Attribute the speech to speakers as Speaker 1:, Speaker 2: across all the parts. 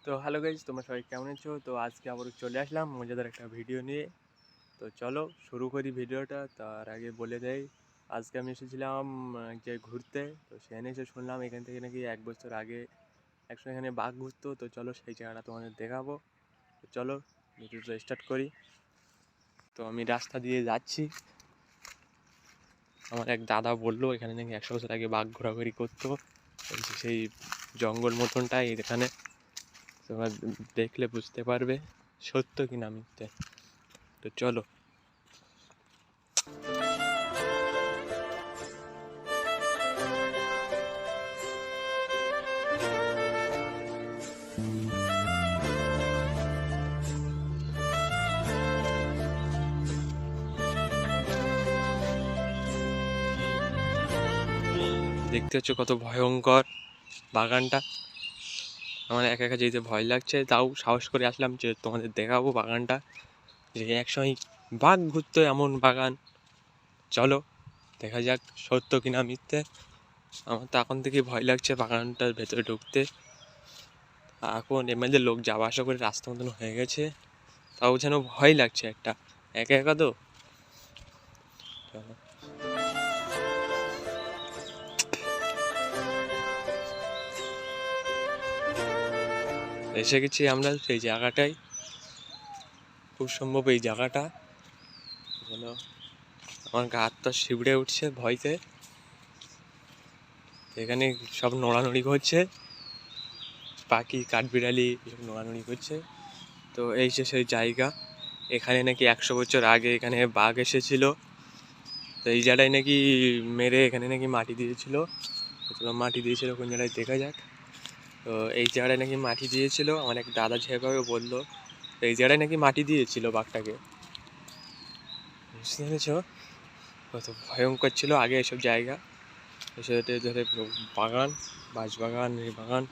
Speaker 1: তো hello guys, তোমরা সবাই কেমন আছো? তো আজকে আবার চলে আসলাম মজাদার একটা ভিডিও নিয়ে। তো চলো শুরু করি ভিডিওটা। তার আগে বলে দেই, আজকে আমি এসেছিলাম যে ঘুরতে। তো সেখানে এসে শুনলাম এখান থেকে নাকি 1 বছর আগে একসময় এখানে বাঘ ঘুরতো। তো চলো সেই জায়গাটা তোমাদের দেখাবো। তো চলো ভিডিওটা স্টার্ট করি। তো আমি রাস্তা দিয়ে যাচ্ছি। আমার এক দাদা বললো এখানে নাকি 100 বছর আগে বাঘ ঘোরাঘুরি করতো। সেই জঙ্গল মতনটাই এখানে, তোমরা দেখলে বুঝতে পারবে সত্য কিনা মিথ্যে। তো চলো। দেখতে হচ্ছে কত ভয়ঙ্কর বাগানটা। আমার একা একা যেতে ভয় লাগছে, তাও সাহস করে আসলাম যে তোমাদের দেখাবো বাগানটা, যে একসময় বাঘ ঘুরতো এমন বাগান। চলো দেখা যাক সত্য কিনা মিথ্যে। আমার তো এখন থেকে ভয় লাগছে বাগানটার ভেতরে ঢুকতে। এখন এমএলএ লোক যাওয়া আসা করে রাস্তা মতন হয়ে গেছে, তাও যেন ভয় লাগছে একটা, একা একা তো। চলো। এসে গেছি আমরা সেই জায়গাটায়, খুব সম্ভব এই জায়গাটা। যেন আমার গা হাত তো শিউড়ে উঠছে ভয়তে। এখানে সব নড়ানড়ি করছে, পাখি কাঠবিড়ালি সব নড়ানড়ি করছে। তো এই যে সেই জায়গা, এখানে নাকি 100 বছর আগে এখানে বাঘ এসেছিল। তো এই জায়গায় নাকি মেরে এখানে নাকি মাটি দিয়েছিল। মাটি দিয়েছিল কোন জায়গায় দেখা যাক। তো এই জায়গায় নাকি মাটি দিয়েছিল, আমার এক দাদা যেভাবে বললো। তো এই জায়গায় নাকি মাটি দিয়েছিল বাঘটাকে, বুঝতে পেরেছ? কত ভয়ঙ্কর ছিল আগে এসব জায়গা। এসব ধরে বাগান, বাঁশবাগান, এই বাগান,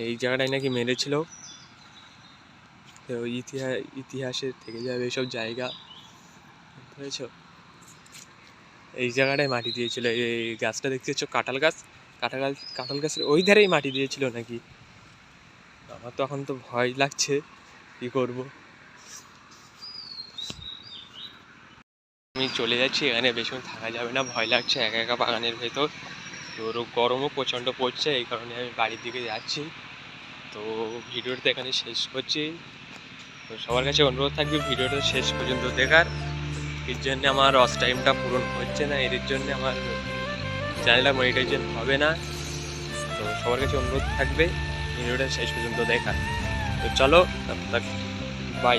Speaker 1: এই জায়গাটায় নাকি মেরেছিল। তো ইতিহাসে থেকে যাবে এইসব জায়গা, বুঝেছ? এই জায়গাটায় মাটি দিয়েছিল। এই গাছটা দেখতে পাচ্ছ, কাঁঠাল গাছ। কাঁঠাল গাছের ওই ধারেই মাটি দিয়েছিল নাকি। আমার তো এখন তো ভয় লাগছে, কি করব। আমি চলে যাচ্ছি, এখানে বেশিক্ষণ থাকা যাবে না, ভয় লাগছে একা একা বাগানের ভেতর। তো গরমও প্রচণ্ড পড়ছে, এই কারণে আমি বাড়ির দিকে যাচ্ছি। তো ভিডিওটা এখানে শেষ করছি। তো সবার কাছে অনুরোধ থাকবে ভিডিওটা শেষ পর্যন্ত দেখার। এর জন্য আমার ওয়াচ টাইমটা পূরণ হচ্ছে না, এর জন্য আমার চ্যানেলটা মনিটাইজেশন হবে না। তো সবার কাছে অনুরোধ থাকবে ভিডিওটা শেষ পর্যন্ত দেখার। তো চলো, বাই।